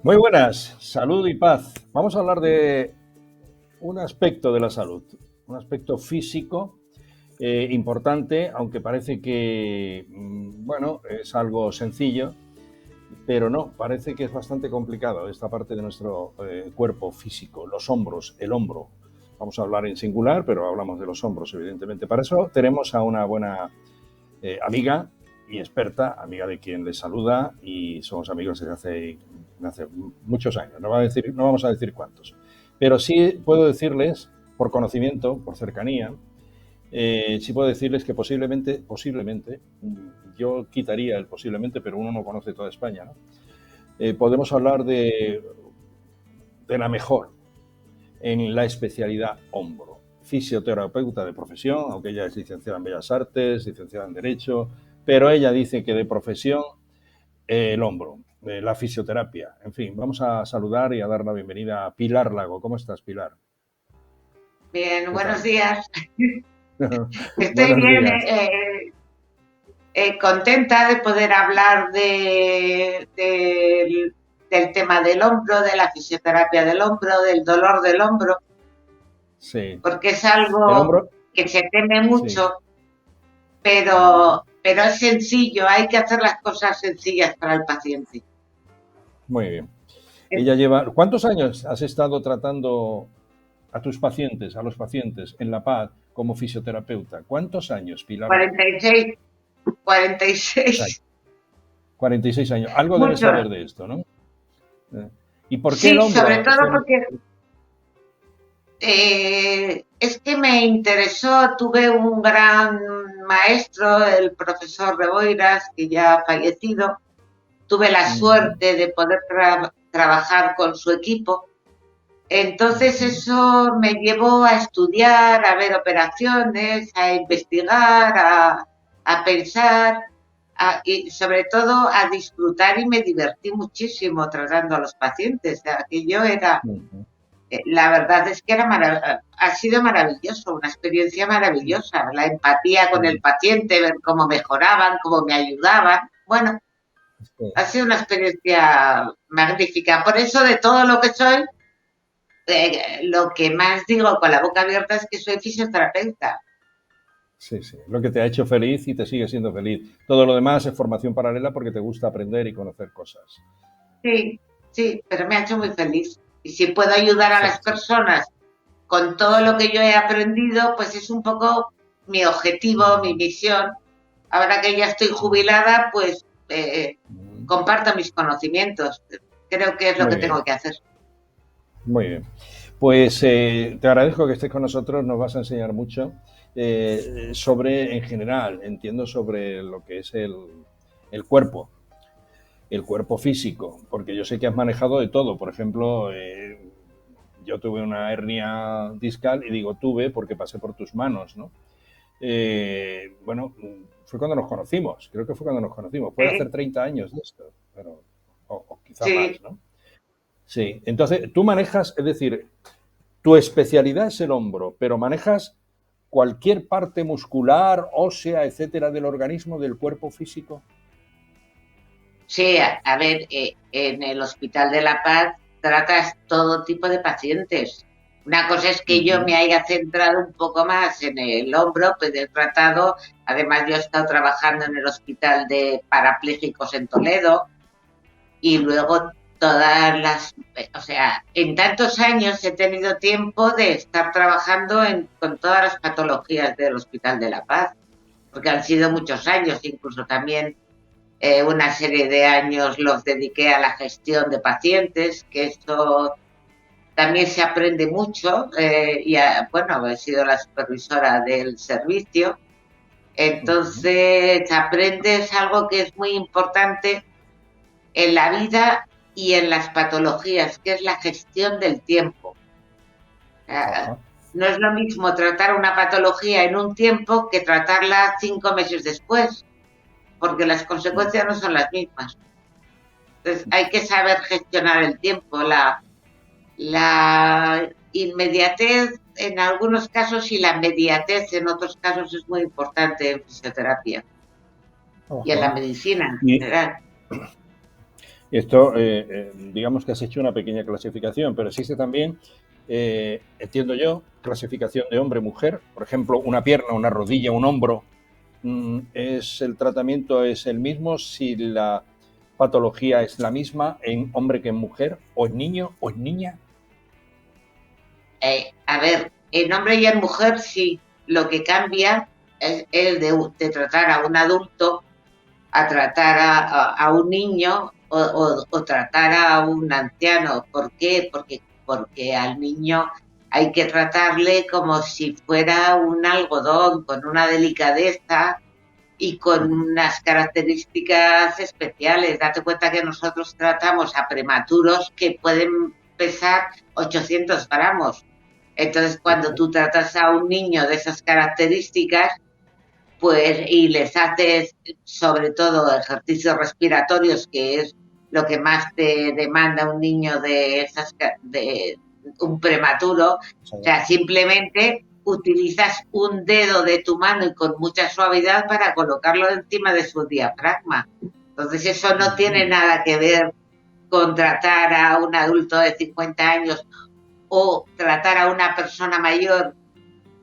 Muy buenas, salud y paz. Vamos a hablar de un aspecto de la salud, un aspecto físico importante, aunque parece que, bueno, es algo sencillo, pero no, parece que es bastante complicado esta parte de nuestro cuerpo físico, los hombros, el hombro. Vamos a hablar en singular, pero hablamos de los hombros, evidentemente. Para eso tenemos a una buena amiga y experta, amiga de quien les saluda, y somos amigos desde hace muchos años, no vamos a decir cuántos, pero sí puedo decirles, por conocimiento, por cercanía, sí puedo decirles que posiblemente, yo quitaría el posiblemente, pero uno no conoce toda España, ¿no? Podemos hablar de la mejor en la especialidad hombro. Fisioterapeuta de profesión, aunque ella es licenciada en Bellas Artes, licenciada en Derecho, pero ella dice que de profesión el hombro, la fisioterapia. En fin, vamos a saludar y a dar la bienvenida a Pilar Lago. ¿Cómo estás, Pilar? Bien, ¿Qué buenos tal? días. Estoy Buenos bien, días. contenta de poder hablar del tema del hombro, de la fisioterapia del hombro, del dolor del hombro, Sí. porque es El algo hombro, que se teme sí. mucho, Ujú. pero es sencillo, hay que hacer las cosas sencillas para el paciente. Muy bien. Es Ella lleva. ¿Cuántos años has estado tratando a tus pacientes, a los pacientes en La Paz como fisioterapeuta? ¿Cuántos años, Pilar Lago? 46, O sea, 46, 46 años. Algo debes muchos. saber de esto, ¿no? ¿Y por qué el Sí, sobre hombro? todo porque es que me interesó, tuve un gran maestro, el profesor Reboiras, que ya ha fallecido, tuve la Ujú, suerte de poder trabajar con su equipo. Entonces ujú, eso me llevó a estudiar, a ver operaciones, a investigar, a pensar y sobre todo a disfrutar y me divertí muchísimo tratando a los pacientes. O sea, aquello era ujú. la verdad es que ha sido maravilloso, una experiencia maravillosa. La empatía con el Sí, paciente, ver cómo mejoraban, cómo me ayudaban. Bueno, sí. ha sido una experiencia magnífica. Por eso, de todo lo que soy, lo que más digo con la boca abierta es que soy fisioterapeuta. Sí, sí, lo que te ha hecho feliz y te sigue siendo feliz. Todo lo demás es formación paralela porque te gusta aprender y conocer cosas. Sí, sí, pero me ha hecho muy feliz. Y si puedo ayudar a Sí, las sí, personas con todo lo que yo he aprendido, pues es un poco mi objetivo, mi mm, misión. Ahora que ya estoy mm, jubilada, pues mm. comparto mis conocimientos. Creo que es lo Muy que bien, tengo que hacer. muy bien. Pues te agradezco que estés con nosotros, nos vas a enseñar mucho sobre, en general, entiendo sobre lo que es el cuerpo, el cuerpo físico, porque yo sé que has manejado de todo. Por ejemplo, yo tuve una hernia discal y digo tuve porque pasé por tus manos, ¿no? Bueno, fue cuando nos conocimos, creo que fue cuando nos conocimos, puede hacer Sí, 30 años de esto, pero, o quizá sí, más, ¿no? Sí, entonces tú manejas, es decir, tu especialidad es el hombro, pero manejas cualquier parte muscular, ósea, etcétera, del organismo, del cuerpo físico. sí. A ver, en el Hospital de la Paz tratas todo tipo de pacientes. Una cosa es Uh que yo -huh, me haya centrado un poco más en el hombro, pues he tratado, además yo he estado trabajando en el Hospital de Parapléjicos en Toledo, y luego o sea, en tantos años he tenido tiempo de estar trabajando con todas las patologías del Hospital de la Paz, porque han sido muchos años, incluso también una serie de años los dediqué a la gestión de pacientes, que esto también se aprende mucho, bueno, he sido la supervisora del servicio, uh -huh, entonces aprendes algo que es muy importante en la vida y en las patologías, que es la gestión del tiempo. ajá, No es lo mismo tratar una patología en un tiempo que tratarla 5 meses después, porque las consecuencias no son las mismas. Entonces hay que saber gestionar el tiempo, la inmediatez en algunos casos y la mediatez en otros casos es muy importante en fisioterapia y en ajá. la medicina en Y general. Esto, digamos que has hecho una pequeña clasificación, pero existe también, entiendo yo, clasificación de hombre-mujer. Por ejemplo, una pierna, una rodilla, un hombro. ¿El tratamiento es el mismo si la patología es la misma en hombre que en mujer, o en niño o en niña? A ver, en hombre y en mujer sí, lo que cambia es el de tratar a un adulto a tratar a un niño o tratar a un anciano. ¿Por qué? Porque al niño hay que tratarle como si fuera un algodón, con una delicadeza y con unas características especiales. Date cuenta que nosotros tratamos a prematuros que pueden pesar 800 gramos. Entonces, cuando tú tratas a un niño de esas características, pues, y les haces sobre todo ejercicios respiratorios, que es lo que más te demanda un niño de un prematuro, o sea, simplemente utilizas un dedo de tu mano y con mucha suavidad para colocarlo encima de su diafragma. Entonces, eso no tiene nada que ver con tratar a un adulto de 50 años o tratar a una persona mayor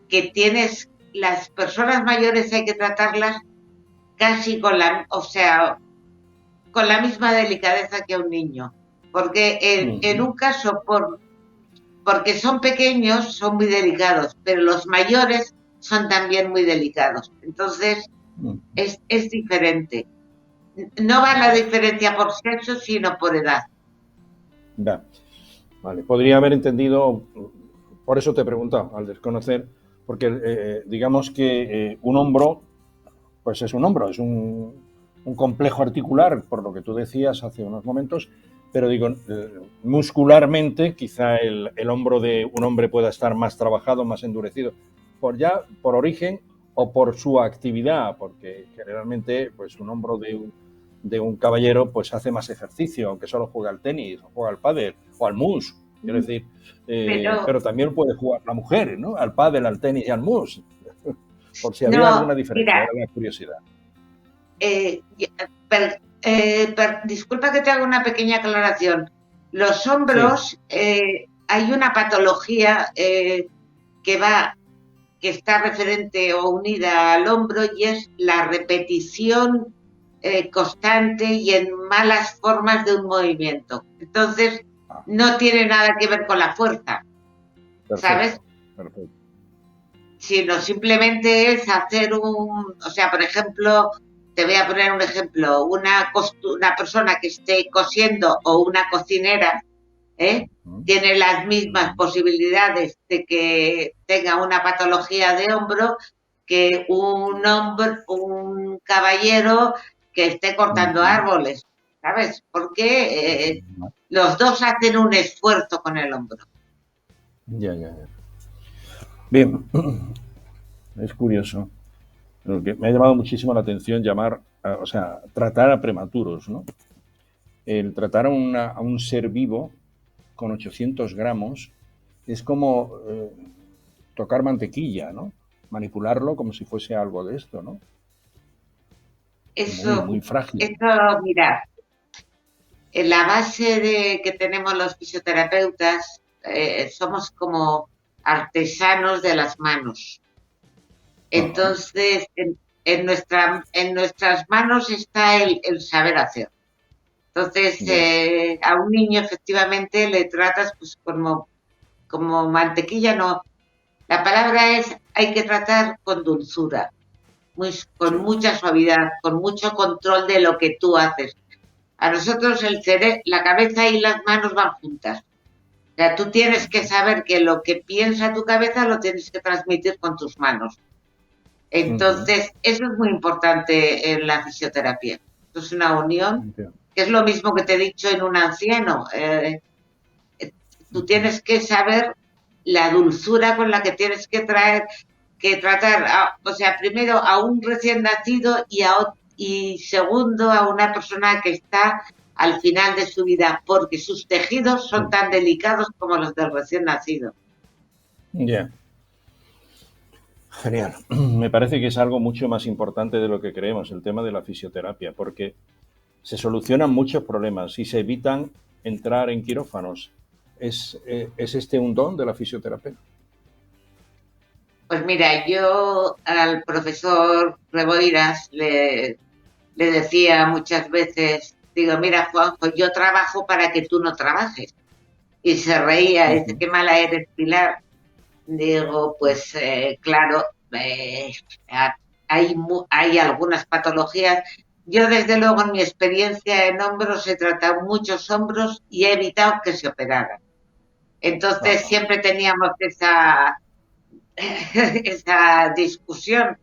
que tienes. Las personas mayores hay que tratarlas casi o sea, con la misma delicadeza que un niño, porque en un caso porque son pequeños son muy delicados, pero los mayores son también muy delicados. Entonces es diferente. No va la diferencia por sexo, sino por edad. Ya. Vale, podría haber entendido, por eso te he preguntado, al desconocer, porque digamos que un hombro, pues es un hombro, es un complejo articular, por lo que tú decías hace unos momentos, pero digo, muscularmente quizá el hombro de un hombre pueda estar más trabajado, más endurecido, por origen o por su actividad, porque generalmente pues un hombro de un caballero pues hace más ejercicio, aunque solo juega al tenis, o juega al pádel, o al mus, quiero decir, pero también puede jugar la mujer, ¿no? Al pádel, al tenis y al mus, por si había No, alguna diferencia, mira, era la curiosidad. eh, disculpa que te haga una pequeña aclaración. Los Sí. hombros, hay una patología que va, que está referente o unida al hombro y es la repetición constante y en malas formas de un movimiento. Entonces, Ah, no tiene nada que ver con la fuerza, ¿sabes? perfecto, perfecto. Sino simplemente es hacer o sea, por ejemplo, te voy a poner un ejemplo, una persona que esté cosiendo o una cocinera, ¿eh? Tiene las mismas posibilidades de que tenga una patología de hombro que un caballero que esté cortando árboles, ¿sabes? Porque los dos hacen un esfuerzo con el hombro. Ya, ya, ya. Bien, es curioso. Lo que me ha llamado muchísimo la atención o sea, tratar a prematuros, ¿no? El tratar a un ser vivo con 800 gramos es como tocar mantequilla, ¿no? Manipularlo como si fuese algo de esto, ¿no? Muy, Eso, muy frágil. mira, en la base que tenemos los fisioterapeutas, somos como artesanos de las manos. Ajá. Entonces, en nuestras manos está el saber hacer. Entonces, Ya. a un niño efectivamente le tratas pues como mantequilla, no. La palabra es, hay que tratar con dulzura, con Sí. mucha suavidad, con mucho control de lo que tú haces. A nosotros la cabeza y las manos van juntas. O sea, tú tienes que saber que lo que piensa tu cabeza lo tienes que transmitir con tus manos. Ujú. Entonces, eso es muy importante en la fisioterapia. Esto es una unión, Entiendo. que es lo mismo que te he dicho en un anciano. Tú tienes que saber la dulzura con la que tienes que tratar, o sea, primero a un recién nacido y segundo a una persona que está al final de su vida, porque sus tejidos son Sí. tan delicados como los del recién nacido. Ya. Genial. Me parece que es algo mucho más importante de lo que creemos, el tema de la fisioterapia, porque se solucionan muchos problemas y se evitan entrar en quirófanos. ¿Es este un don de la fisioterapia? Pues mira, yo al profesor Reboiras le decía muchas veces, digo, mira, Juanjo, yo trabajo para que tú no trabajes. Y se reía, dice, qué mala eres, Pilar. Digo, pues claro, hay algunas patologías. Yo, desde luego, en mi experiencia en hombros, he tratado muchos hombros y he evitado que se operaran. Entonces, Ajá. siempre teníamos esa discusión,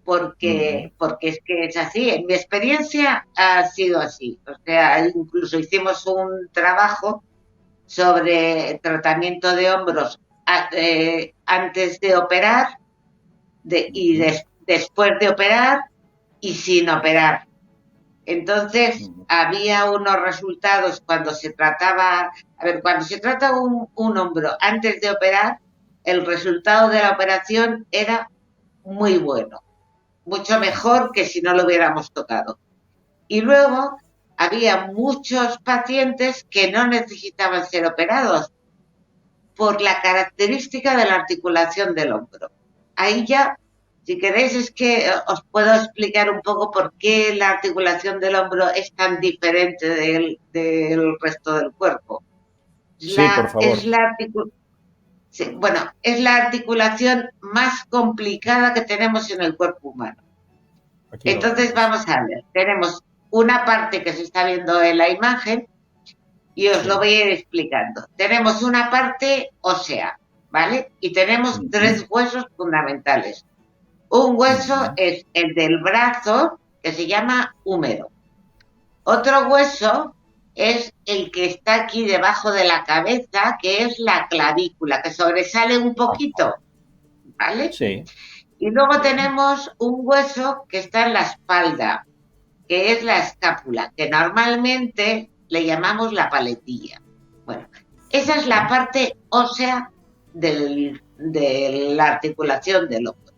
Ujú. porque es que es así. En mi experiencia ha sido así. O sea, incluso hicimos un trabajo sobre tratamiento de hombros antes de operar después de operar y sin operar. Entonces, había unos resultados cuando se trata un hombro antes de operar, el resultado de la operación era muy bueno, mucho mejor que si no lo hubiéramos tocado. Y luego había muchos pacientes que no necesitaban ser operados por la característica de la articulación del hombro. Ahí ya, si queréis, es que os puedo explicar un poco por qué la articulación del hombro es tan diferente del resto del cuerpo. Sí, por favor. Sí, bueno, es la articulación más complicada que tenemos en el cuerpo humano. Aquí lo Entonces vemos. vamos a ver, tenemos una parte que se está viendo en la imagen y os lo Sí. voy a ir explicando. Tenemos una parte ósea, ¿vale? Y tenemos tres huesos fundamentales. Un hueso es el del brazo, que se llama húmero. Otro hueso es el que está aquí debajo de la cabeza, que es la clavícula, que sobresale un poquito, ¿vale? Sí. Y luego Bien. tenemos un hueso que está en la espalda, que es la escápula, que normalmente le llamamos la paletilla. Bueno, esa es la parte ósea de la articulación del hombro.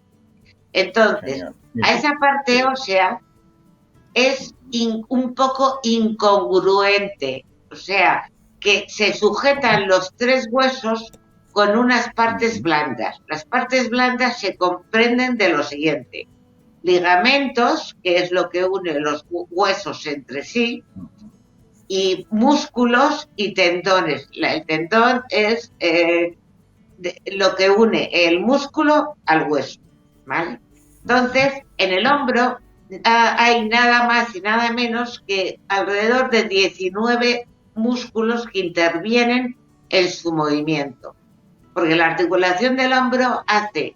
Entonces, Genial. a esa parte ósea es un poco incongruente, o sea, que se sujetan los tres huesos con unas partes blandas. Las partes blandas se comprenden de lo siguiente: ligamentos, que es lo que une los huesos entre sí, y músculos y tendones. El tendón es lo que une el músculo al hueso, ¿vale? Entonces, en el hombro hay nada más y nada menos que alrededor de 19 músculos que intervienen en su movimiento, porque la articulación del hombro hace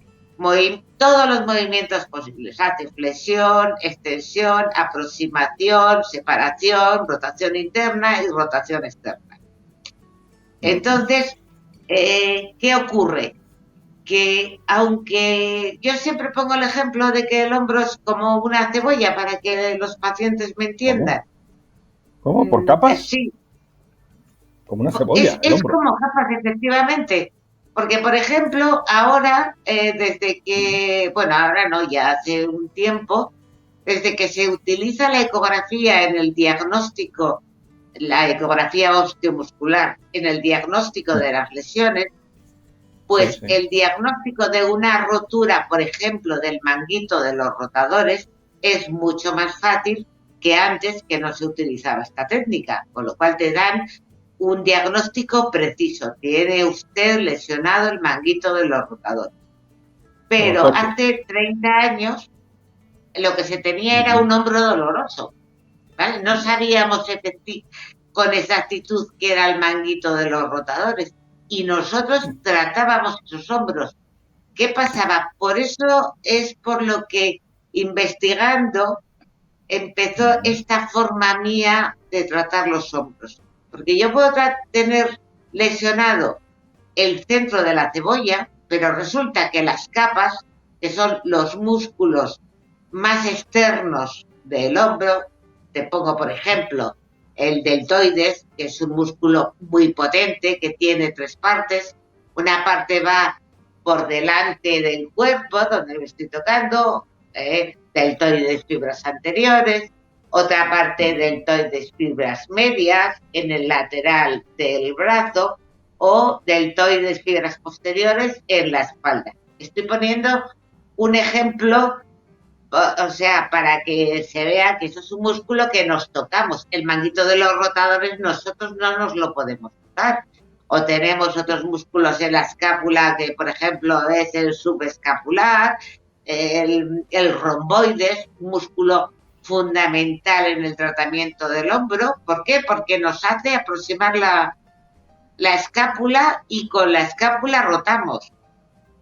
todos los movimientos posibles. Hace flexión, extensión, aproximación, separación, rotación interna y rotación externa. Entonces, ¿qué ocurre? Que aunque yo siempre pongo el ejemplo de que el hombro es como una cebolla para que los pacientes me entiendan. ¿Cómo? ¿Cómo? ¿Por capas? Sí, Como una cebolla, el es hombro. como capas, efectivamente. Porque, por ejemplo, ahora, desde que, bueno, ahora no, ya hace un tiempo, desde que se utiliza la ecografía en el diagnóstico, la ecografía osteomuscular, en el diagnóstico de las lesiones, Sí, pues sí. el diagnóstico de una rotura, por ejemplo, del manguito de los rotadores, es mucho más fácil que antes, que no se utilizaba esta técnica, con lo cual te dan un diagnóstico preciso. Tiene usted lesionado el manguito de los rotadores. Pero Ojote. hace 30 años lo que se tenía era un hombro doloroso, ¿vale? No Ya. sabíamos con exactitud qué era el manguito de los rotadores y nosotros tratábamos esos hombros. ¿Qué pasaba? Por eso es por lo que, investigando, empezó esta forma mía de tratar los hombros. Porque yo puedo tener lesionado el centro de la cebolla, pero resulta que las capas, que son los músculos más externos del hombro, te pongo por ejemplo el deltoides, que es un músculo muy potente, que tiene tres partes. Una parte va por delante del cuerpo, donde me estoy tocando, deltoides, fibras anteriores. otra parte deltoides fibras medias en el lateral del brazo o deltoides fibras posteriores en la espalda. Estoy poniendo un ejemplo, o sea, para que se vea que eso es un músculo que nos tocamos. El manguito de los rotadores nosotros no nos lo podemos tocar. O tenemos otros músculos en la escápula que, por ejemplo, es el subescapular, el romboides, un músculo fundamental en el tratamiento del hombro. ¿Por qué? Porque nos hace aproximar la escápula y con la escápula rotamos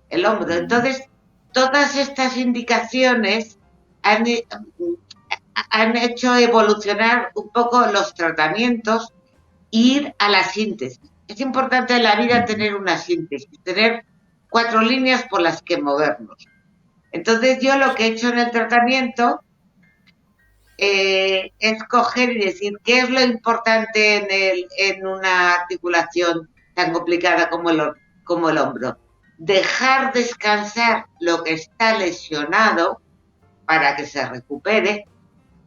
el hombro. Entonces, todas estas indicaciones han hecho evolucionar un poco los tratamientos, ir a la síntesis. Es importante en la vida tener una síntesis, tener 4 líneas por las que movernos. Entonces, yo lo que he hecho en el tratamiento es coger y decir qué es lo importante en una articulación tan complicada como el hombro. Dejar descansar lo que está lesionado para que se recupere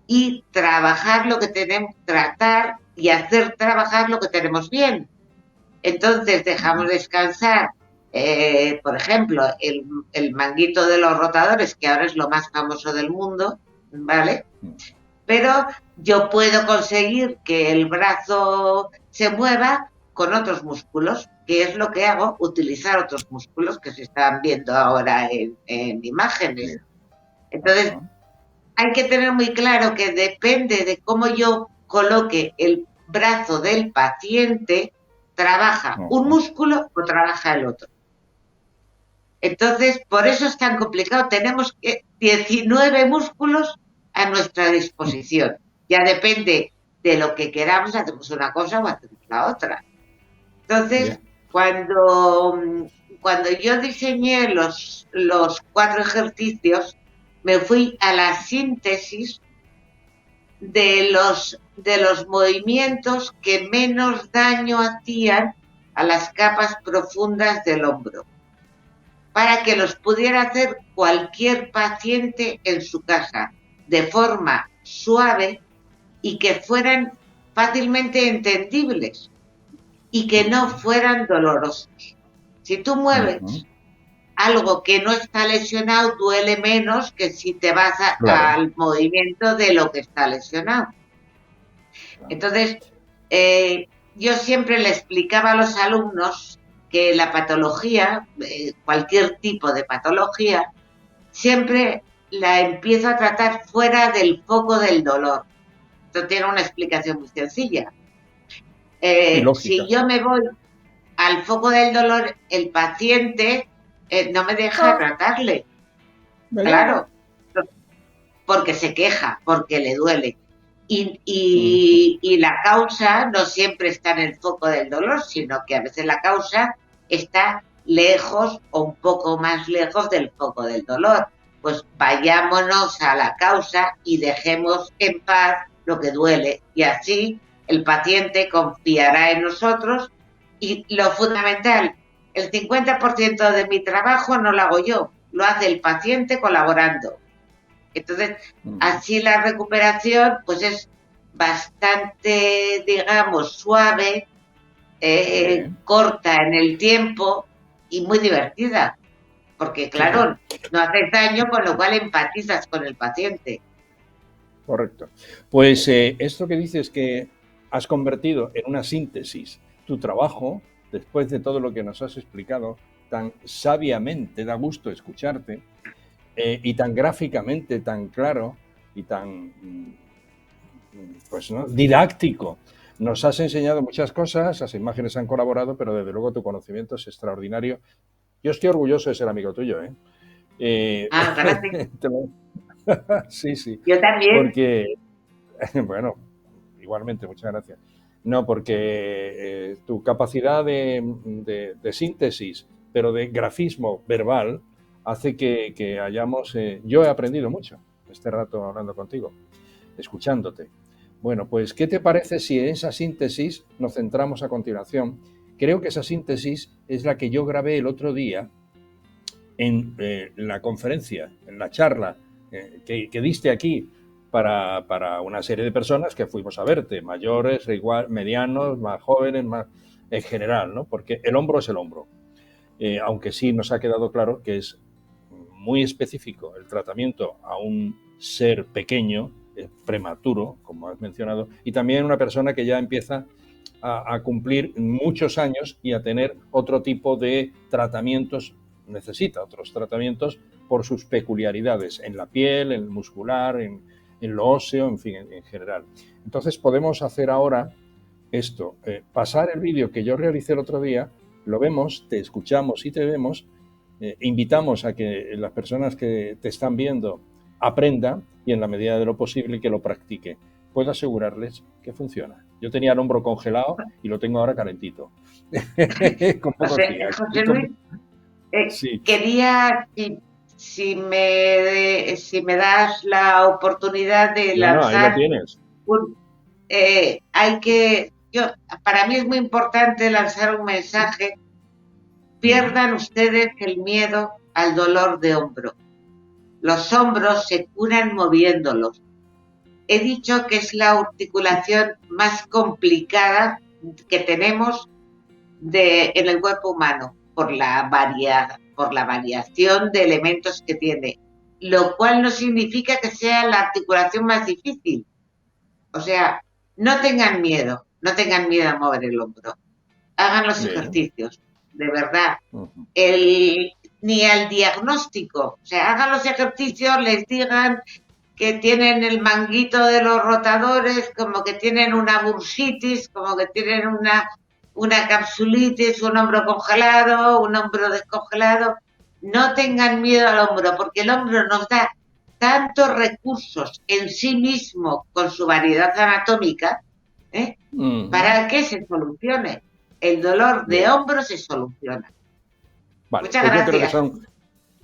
y trabajar lo que tenemos, tratar y hacer trabajar lo que tenemos bien. Entonces dejamos descansar, por ejemplo, el manguito de los rotadores, que ahora es lo más famoso del mundo, ¿vale? Pero yo puedo conseguir que el brazo se mueva con otros músculos, que es lo que hago, utilizar otros músculos que se están viendo ahora en imágenes. Entonces, hay que tener muy claro que depende de cómo yo coloque el brazo del paciente, trabaja un músculo o trabaja el otro. Entonces, por eso es tan complicado. Tenemos 19 músculos a nuestra disposición. Ya depende de lo que queramos, hacemos una cosa o hacemos la otra. Entonces, cuando yo diseñé los 4 ejercicios, me fui a la síntesis de los movimientos que menos daño hacían a las capas profundas del hombro, para que los pudiera hacer cualquier paciente en su casa, de forma suave y que fueran fácilmente entendibles y que no fueran dolorosos. Si tú mueves algo que no está lesionado, duele menos que si te vas al movimiento de lo que está lesionado. Entonces, yo siempre le explicaba a los alumnos que la patología, cualquier tipo de patología, siempre la empiezo a tratar fuera del foco del dolor. Esto tiene una explicación muy sencilla. Si yo me voy al foco del dolor, el paciente no me deja tratarle. Claro, porque se queja, porque le duele. Y la causa no siempre está en el foco del dolor, sino que a veces la causa está lejos o un poco más lejos del foco del dolor. Pues vayámonos a la causa y dejemos en paz lo que duele. Y así el paciente confiará en nosotros. Y lo fundamental, el 50% de mi trabajo no lo hago yo, lo hace el paciente colaborando. Entonces, así la recuperación pues es bastante, digamos, suave, corta en el tiempo y muy divertida. Porque, claro, no haces daño, con lo cual empatizas con el paciente. Correcto. Pues esto que dices que has convertido en una síntesis tu trabajo, después de todo lo que nos has explicado, tan sabiamente, da gusto escucharte, y tan gráficamente, tan claro y tan pues, ¿no? didáctico. Nos has enseñado muchas cosas, las imágenes han colaborado, pero desde luego tu conocimiento es extraordinario. Yo estoy orgulloso de ser amigo tuyo, Gracias. Sí, sí. Yo también. Porque, bueno, igualmente, muchas gracias. No, porque tu capacidad de síntesis, pero de grafismo verbal, hace que hayamos... yo he aprendido mucho este rato hablando contigo, escuchándote. Bueno, pues, ¿qué te parece si en esa síntesis nos centramos a continuación? Creo que esa síntesis es la que yo grabé el otro día en la conferencia, en la charla que diste aquí para una serie de personas que fuimos a verte, mayores, igual, medianos, más jóvenes, más en general, ¿no? Porque el hombro es el hombro. Aunque sí nos ha quedado claro que es muy específico el tratamiento a un ser pequeño, prematuro, como has mencionado, y también una persona que ya empieza a cumplir muchos años y a tener otro tipo de tratamientos, necesita otros tratamientos por sus peculiaridades en la piel, en el muscular, en lo óseo, en fin, en general. Entonces podemos hacer ahora esto, pasar el vídeo que yo realicé el otro día, lo vemos, te escuchamos y te vemos, invitamos a que las personas que te están viendo aprendan y en la medida de lo posible que lo practiquen. Puedo asegurarles que funciona. Yo tenía el hombro congelado y lo tengo ahora calentito. Con pocos días. José Luis, Sí. quería, si me das la oportunidad de Bueno, ahí lo lanzar tienes. para mí es muy importante lanzar un mensaje. Pierdan ustedes el miedo al dolor de hombro. Los hombros se curan moviéndolos. He dicho que es la articulación más complicada que tenemos en el cuerpo humano por la variación de elementos que tiene, lo cual no significa que sea la articulación más difícil. O sea, no tengan miedo a mover el hombro. Hagan los ejercicios, de verdad. Ni al diagnóstico. O sea, hagan los ejercicios, les digan que tienen el manguito de los rotadores, como que tienen una bursitis, como que tienen una capsulitis, un hombro congelado, un hombro descongelado. No tengan miedo al hombro, porque el hombro nos da tantos recursos en sí mismo con su variedad anatómica, para que se solucione. El dolor de hombro se soluciona. Vale, Muchas pues gracias. Yo creo que son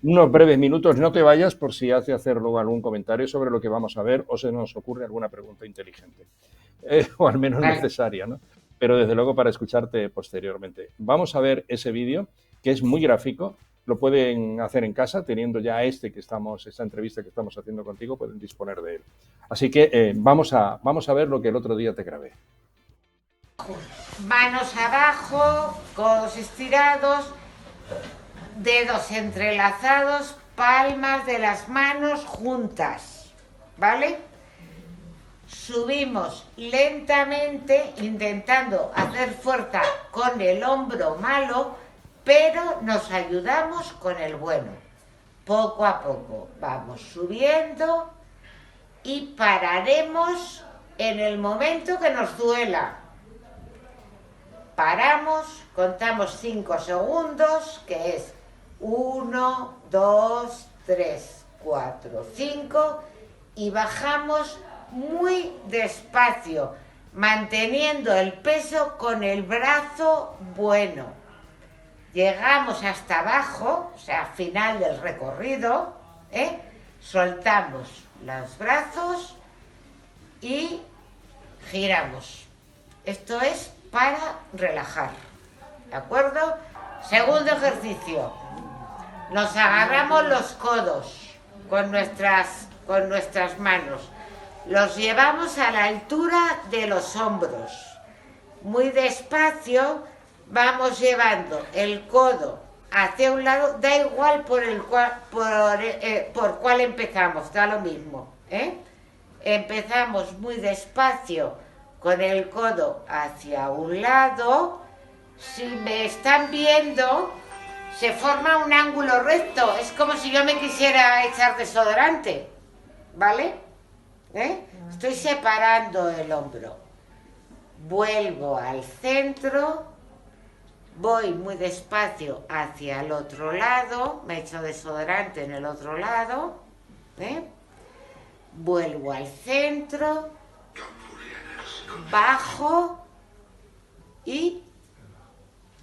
unos breves minutos. No te vayas por si hace hacer luego algún comentario sobre lo que vamos a ver o se nos ocurre alguna pregunta inteligente. O al menos necesaria, ¿no? Pero desde luego para escucharte posteriormente. Vamos a ver ese vídeo, que es muy gráfico. Lo pueden hacer en casa, teniendo ya esta entrevista que estamos haciendo contigo, pueden disponer de él. Así que vamos a ver lo que el otro día te grabé. Manos abajo, codos estirados, dedos entrelazados, palmas de las manos juntas, ¿vale? Subimos lentamente, intentando hacer fuerza con el hombro malo, pero nos ayudamos con el bueno. Poco a poco vamos subiendo y pararemos en el momento que nos duela. Paramos, contamos 5 segundos, que es 1, 2, 3, 4, 5, y bajamos muy despacio, manteniendo el peso con el brazo bueno. Llegamos hasta abajo, o sea, final del recorrido, soltamos los brazos y giramos. Esto es para relajar, ¿de acuerdo? Segundo ejercicio. Nos agarramos los codos con nuestras manos. Los llevamos a la altura de los hombros. Muy despacio vamos llevando el codo hacia un lado, da igual por cuál empezamos, da lo mismo, Empezamos muy despacio con el codo hacia un lado. Si me están viendo, se forma un ángulo recto, es como si yo me quisiera echar desodorante, ¿vale? Estoy separando el hombro, vuelvo al centro, voy muy despacio hacia el otro lado, me echo desodorante en el otro lado, vuelvo al centro, bajo y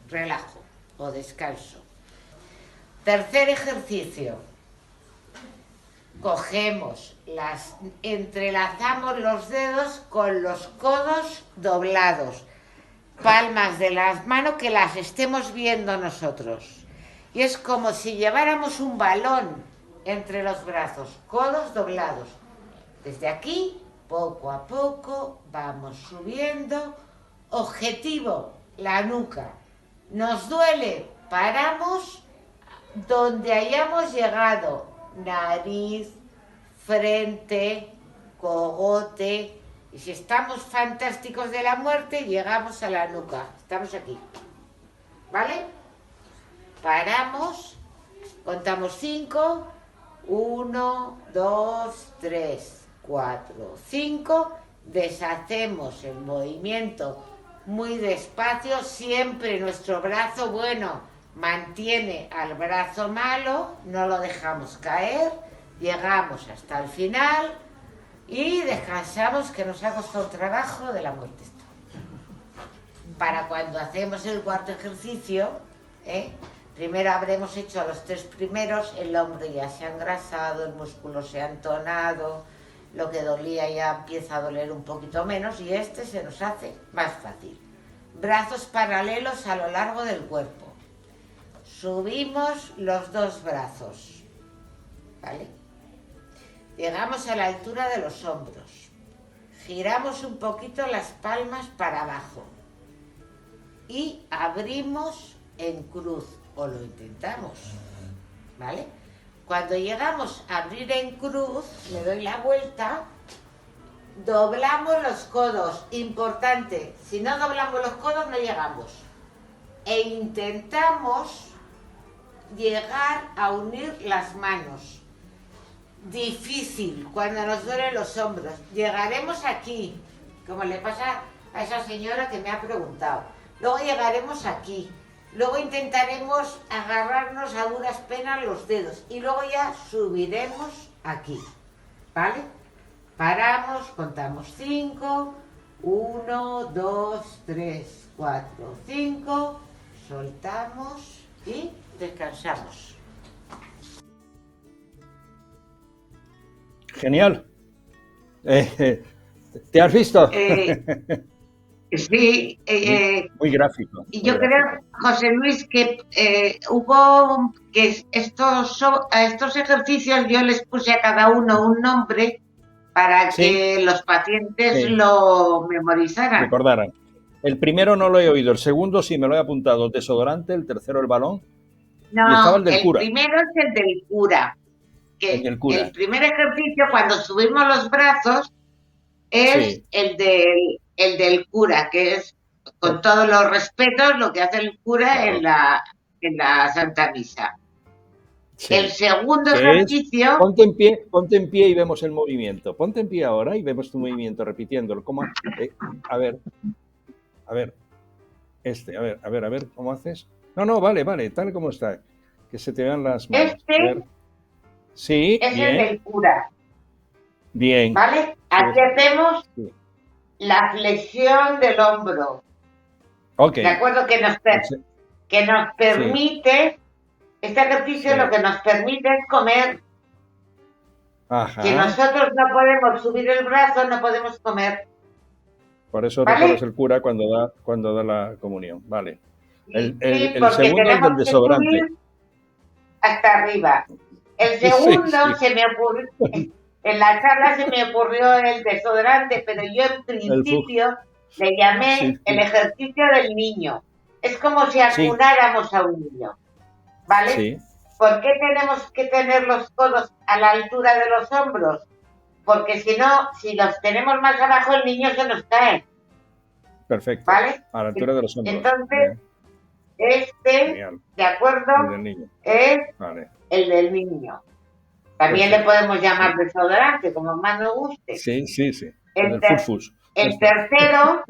relajo o descanso. Tercer ejercicio. Entrelazamos los dedos con los codos doblados, palmas de las manos que las estemos viendo nosotros. Y es como si lleváramos un balón entre los brazos, codos doblados. Desde aquí, poco a poco, vamos subiendo. Objetivo, la nuca. ¿Nos duele? Paramos donde hayamos llegado. Nariz, frente, cogote. Y si estamos fantásticos de la muerte, llegamos a la nuca. Estamos aquí. ¿Vale? Paramos, contamos 5, 1, 2, 3, 4, 5, deshacemos el movimiento muy despacio, siempre nuestro brazo bueno mantiene al brazo malo, no lo dejamos caer, llegamos hasta el final y descansamos, que nos ha costado trabajo de la muerte esto. Para cuando hacemos el cuarto ejercicio, primero habremos hecho los 3 primeros, el hombro ya se ha engrasado, el músculo se ha entonado, lo que dolía ya empieza a doler un poquito menos y este se nos hace más fácil. Brazos paralelos a lo largo del cuerpo. Subimos los 2 brazos, ¿vale? Llegamos a la altura de los hombros. Giramos un poquito las palmas para abajo y abrimos en cruz, o lo intentamos, ¿vale? Cuando llegamos a abrir en cruz, le doy la vuelta, doblamos los codos. Importante, si no doblamos los codos no llegamos. E intentamos llegar a unir las manos. Difícil cuando nos duelen los hombros. Llegaremos aquí, como le pasa a esa señora que me ha preguntado. Luego llegaremos aquí. Luego intentaremos agarrarnos a duras penas los dedos y luego ya subiremos aquí, ¿vale? Paramos, contamos 5, 1, 2, 3, 4, 5, soltamos y descansamos. Genial. ¿Te has visto? Sí, muy gráfico. Y yo creo, José Luis, que hubo que estos ejercicios yo les puse a cada uno un nombre para que los pacientes lo memorizaran. Recordaran. El primero no lo he oído, el segundo sí me lo he apuntado, desodorante, el tercero el balón. No, y estaba el del cura. Primero es el del cura. Que el del cura. El primer ejercicio, cuando subimos los brazos, es el del cura, que es, con todos los respetos, lo que hace el cura en la Santa Misa. Sí. El segundo ejercicio... Ponte en pie y vemos el movimiento. Ponte en pie ahora y vemos tu movimiento, repitiéndolo. ¿Cómo? A ver, a ver, ¿cómo haces? No, vale, tal como está. Que se te vean las manos. Sí, es bien. El del cura. Bien. ¿Vale? Aquí hacemos la flexión del hombro. Ok. ¿De acuerdo? Que nos permite, este ejercicio lo que nos permite es comer. Ajá. Si nosotros no podemos subir el brazo, no podemos comer. Por eso recuerdas el cura cuando da la comunión. Vale. El segundo es del desodorante. Hasta arriba. El segundo se me ocurrió, en la charla se me ocurrió el desodorante, pero yo en principio le llamé el ejercicio del niño. Es como si acunáramos a un niño, ¿vale? Sí. ¿Por qué tenemos que tener los codos a la altura de los hombros? Porque si no, si los tenemos más abajo, el niño se nos cae. Perfecto. ¿Vale? A la altura de los hombros. Entonces, Genial. ¿De acuerdo? El del niño. Es el del niño. También le podemos llamar desodorante, como más nos guste. Sí. El tercero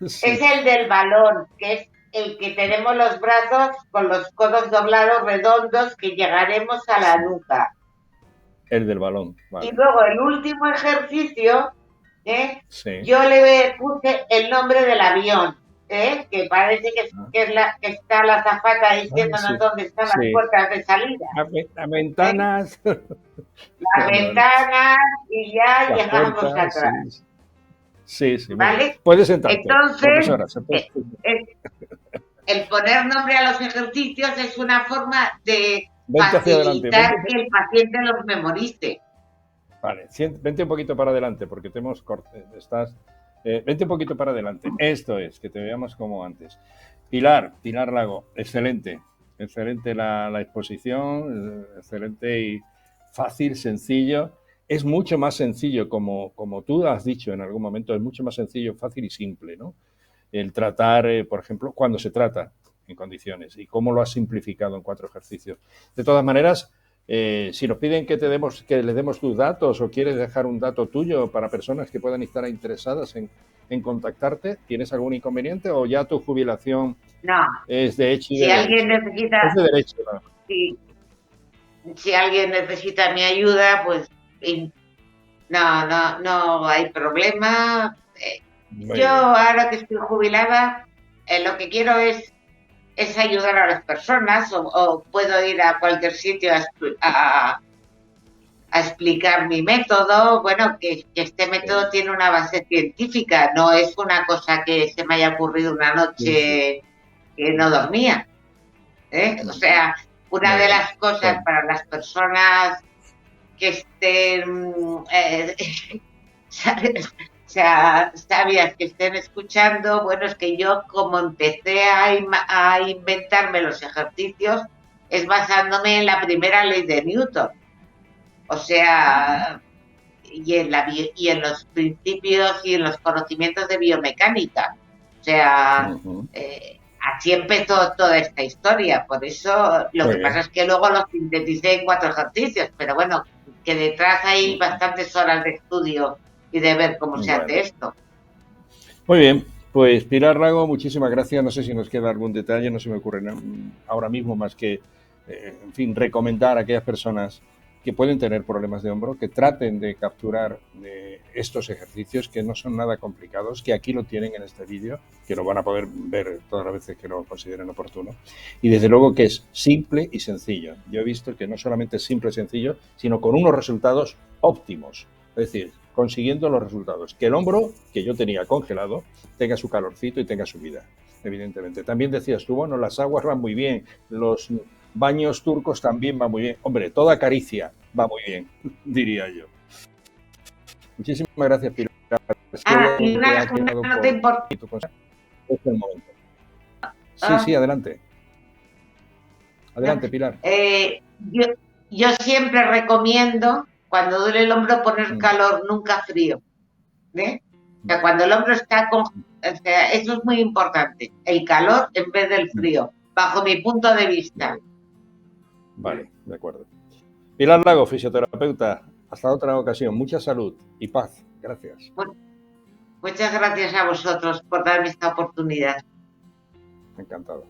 es el del balón, que es el que tenemos los brazos con los codos doblados redondos, que llegaremos a la nuca. El del balón, vale. Y luego el último ejercicio, yo le puse el nombre del avión, que parece que está la azafata diciéndonos dónde están las puertas de salida. Las ventanas. Las ventanas y ya llegamos atrás. Sí. ¿Vale? Puedes sentarte. Entonces, el poner nombre a los ejercicios es una forma de facilitar que el paciente los memorice. Vale, vente un poquito para adelante porque te hemos estás. Vente un poquito para adelante. Esto es, que te veamos como antes. Pilar Lago, excelente. Excelente la exposición, excelente y fácil, sencillo. Es mucho más sencillo, como tú has dicho en algún momento, es mucho más sencillo, fácil y simple, ¿no? El tratar, por ejemplo, cuando se trata en condiciones y cómo lo has simplificado en 4 ejercicios. De todas maneras, si nos piden que les demos tus datos o quieres dejar un dato tuyo para personas que puedan estar interesadas en contactarte, ¿tienes algún inconveniente o ya tu jubilación No, es de hecho y si de alguien derecho? Es necesita, de derecho, ¿no? si, si alguien necesita mi ayuda, pues no hay problema. Muy Yo bien. ahora que estoy jubilada, lo que quiero es ayudar a las personas o puedo ir a cualquier sitio a explicar mi método. Bueno, que este método tiene una base científica, no es una cosa que se me haya ocurrido una Sí, sí. noche que no dormía. O sea, una Muy de bien. las cosas Bueno, para las personas que estén sabias que estén escuchando, bueno, es que yo como empecé a inventarme los ejercicios es basándome en la primera ley de Newton, o sea, y en los principios y en los conocimientos de biomecánica. O sea, así empezó toda esta historia. Por eso lo muy que pasa bien. es que luego lo sinteticé en 4 ejercicios, pero bueno, que detrás hay bastantes horas de estudio y de ver cómo se hace Bueno, esto. muy bien. Pues Pilar Rago, muchísimas gracias. No sé si nos queda algún detalle, no se me ocurre ahora mismo más que, en fin, recomendar a aquellas personas que pueden tener problemas de hombro, que traten de capturar estos ejercicios que no son nada complicados, que aquí lo tienen en este vídeo, que lo van a poder ver todas las veces que lo consideren oportuno. Y desde luego que es simple y sencillo. Yo he visto que no solamente es simple y sencillo, sino con unos resultados óptimos. Es decir, consiguiendo los resultados. Que el hombro, que yo tenía congelado, tenga su calorcito y tenga su vida, evidentemente. También decías tú, bueno, las aguas van muy bien, los baños turcos también van muy bien. Hombre, toda caricia va muy bien, diría yo. Muchísimas gracias, Pilar. Ah, y Que ha una quedado nota por importante. tu consejo. Este es el momento. Sí, sí, adelante. No, Adelante, Pilar. eh, yo, yo siempre recomiendo, cuando duele el hombro, poner calor, nunca frío. ¿Eh? O sea, Vale. cuando el hombro está con... O sea, eso es muy importante, el calor en vez del frío, bajo mi punto de vista. Vale, de acuerdo. Pilar Lago, fisioterapeuta. Hasta otra ocasión. Mucha salud y paz. Gracias. Muchas gracias a vosotros por darme esta oportunidad. Encantado.